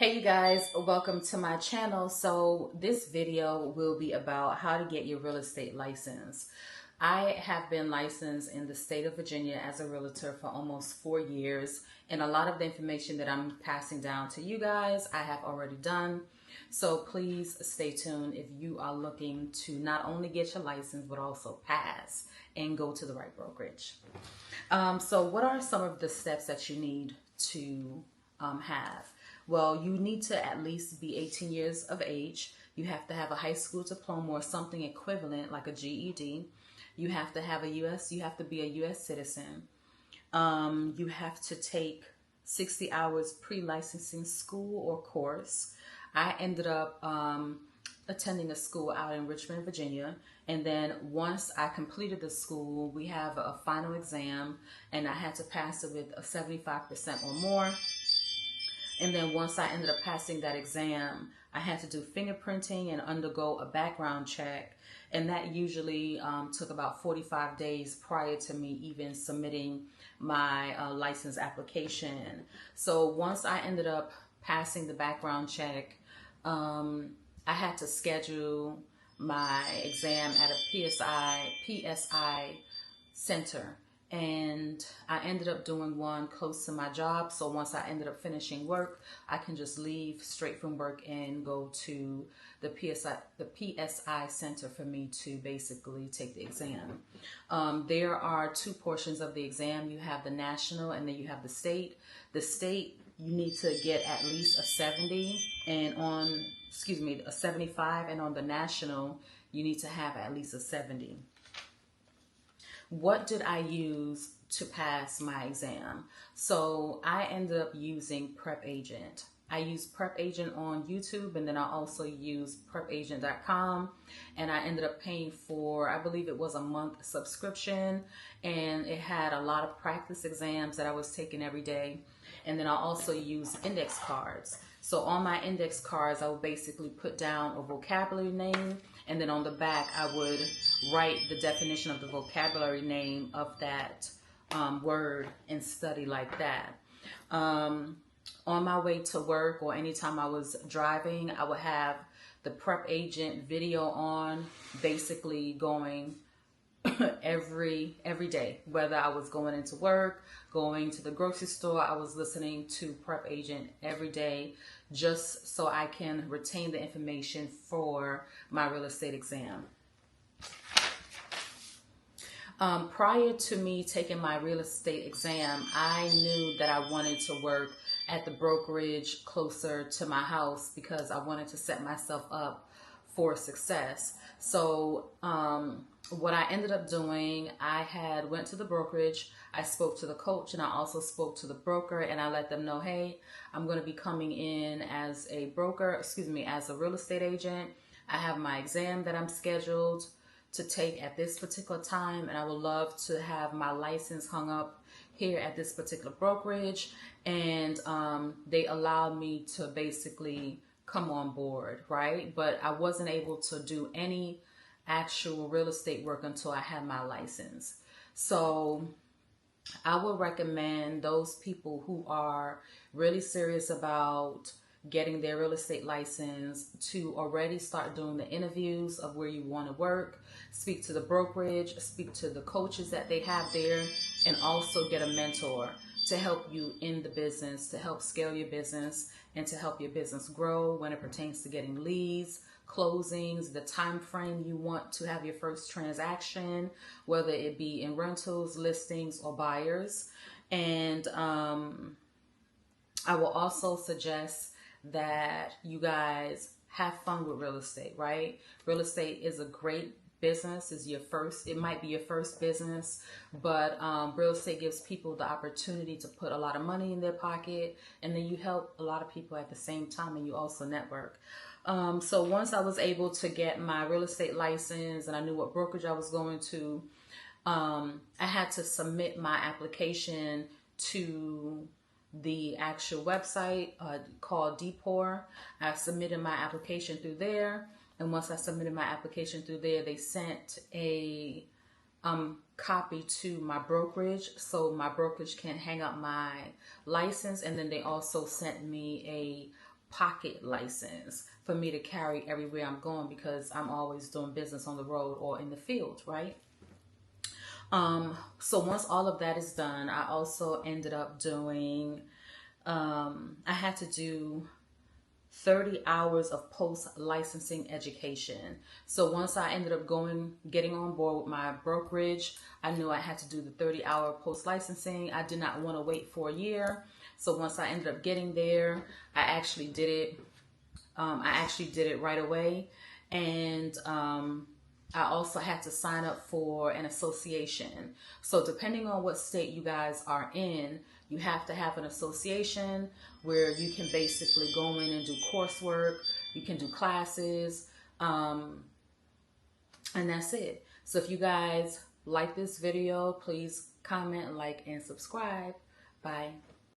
Hey you guys, welcome to my channel. So this video will be about how to get your real estate license. I have been licensed in the state of Virginia as a realtor for almost 4 years, and a lot of the information that I'm passing down to you guys I have already done. So please stay tuned if you are looking to not only get your license but also pass and go to the right brokerage. So what are some of the steps that you need to have? Well, you need to at least be 18 years of age. You have to have a high school diploma or something equivalent like a GED. You have to have you have to be a U.S. citizen. You have to take 60 hours pre-licensing school or course. I ended up attending a school out in Richmond, Virginia. And then once I completed the school, we have a final exam and I had to pass it with a 75% or more. And then once I ended up passing that exam, I had to do fingerprinting and undergo a background check. And that usually took about 45 days prior to me even submitting my license application. So once I ended up passing the background check, I had to schedule my exam at a PSI center. And I ended up doing one close to my job. So once I ended up finishing work, I can just leave straight from work and go to the PSI center for me to basically take the exam. There are two portions of the exam. You have the national and then you have the state. The state, you need to get at least a 70 and a 75, and on the national, you need to have at least a 70. What did I use to pass my exam? So I ended up using Prep Agent. I used Prep Agent on YouTube, and then I also used prepagent.com, and I ended up paying for, I believe it was a month subscription, and it had a lot of practice exams that I was taking every day. And then I also used index cards. So on my index cards, I would basically put down a vocabulary name, and then on the back, I would write the definition of the vocabulary name of that word and study like that. On my way to work or anytime I was driving, I would have the Prep Agent video on, basically going every day. Whether I was going into work, going to the grocery store, I was listening to Prep Agent every day just so I can retain the information for my real estate exam. Prior to me taking my real estate exam, I knew that I wanted to work at the brokerage closer to my house because I wanted to set myself up for success. So what I ended up doing, I went to the brokerage, I spoke to the coach, and I also spoke to the broker, and I let them know, hey, I'm going to be coming in as a as a real estate agent. I have my exam that I'm scheduled to take at this particular time, and I would love to have my license hung up here at this particular brokerage. And they allowed me to basically come on board, right? But I wasn't able to do any actual real estate work until I had my license. So I would recommend those people who are really serious about getting their real estate license to already start doing the interviews of where you want to work, speak to the brokerage, speak to the coaches that they have there, and also get a mentor to help you in the business, to help scale your business, and to help your business grow when it pertains to getting leads, closings, the time frame you want to have your first transaction, whether it be in rentals, listings, or buyers. And I will also suggest that you guys have fun with real estate, right? Real estate is a great business. It might be your first business, but real estate gives people the opportunity to put a lot of money in their pocket, and then you help a lot of people at the same time, and you also network. So once I was able to get my real estate license and I knew what brokerage I was going to, I had to submit my application to the actual website called Depor. I submitted my application through there, and once I submitted my application through there, they sent a copy to my brokerage so my brokerage can hang up my license, and then they also sent me a pocket license for me to carry everywhere I'm going, because I'm always doing business on the road or in the field, right? So once all of that is done, I also ended up doing, I had to do 30 hours of post licensing education. So once I ended up getting on board with my brokerage, I knew I had to do the 30-hour post licensing. I did not want to wait for a year. So once I ended up getting there, I actually did it. Right away. And I also had to sign up for an association. So depending on what state you guys are in, you have to have an association where you can basically go in and do coursework, you can do classes, and that's it. So if you guys like this video, please comment, like, and subscribe. Bye.